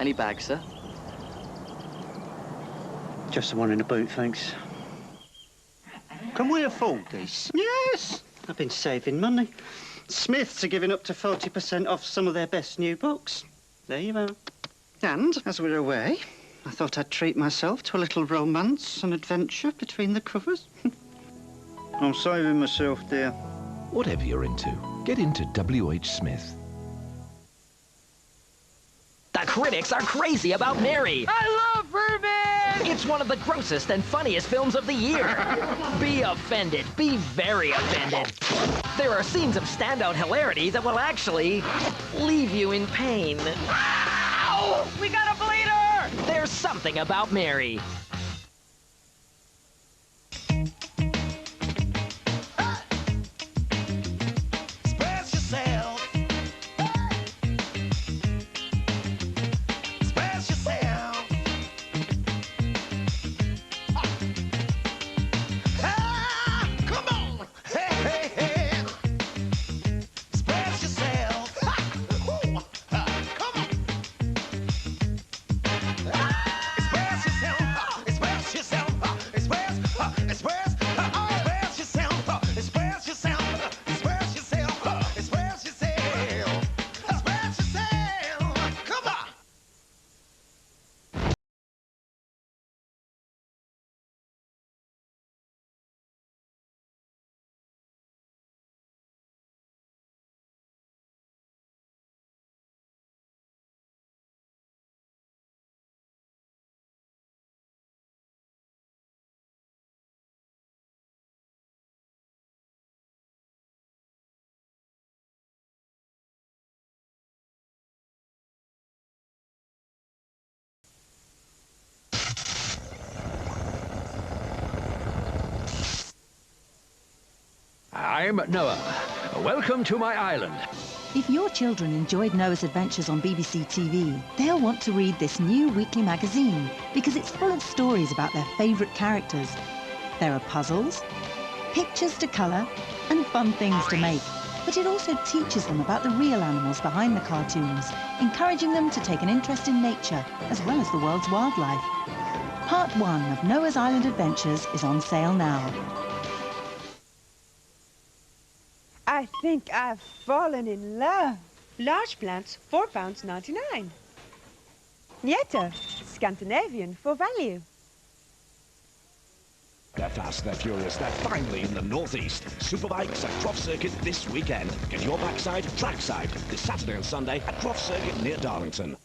Any bag, sir? Just the one in the boot, thanks. Can we afford this? Yes! I've been saving money. Smiths are giving up to 40% off some of their best new books. There you are. And, as we're away, I thought I'd treat myself to a little romance and adventure between the covers. I'm saving myself, dear. Whatever you're into, get into W.H. Smith. The critics are crazy about Mary. I love Vermin! It's one of the grossest and funniest films of the year. Be offended. Be very offended. There are scenes of standout hilarity that will actually leave you in pain. Ow! We got a bleeder! There's something about Mary. I'm Noah. Welcome to my island. If your children enjoyed Noah's Adventures on BBC TV, they'll want to read this new weekly magazine because it's full of stories about their favourite characters. There are puzzles, pictures to colour, and fun things to make. But it also teaches them about the real animals behind the cartoons, encouraging them to take an interest in nature as well as the world's wildlife. Part 1 of Noah's Island Adventures is on sale now. I think I've fallen in love. Large plants, £4.99. Nieta, Scandinavian for value. They're fast, they're furious, they're finally in the northeast. Superbikes at Trough Circuit this weekend. Get your backside, trackside, this Saturday and Sunday at Trough Circuit near Darlington.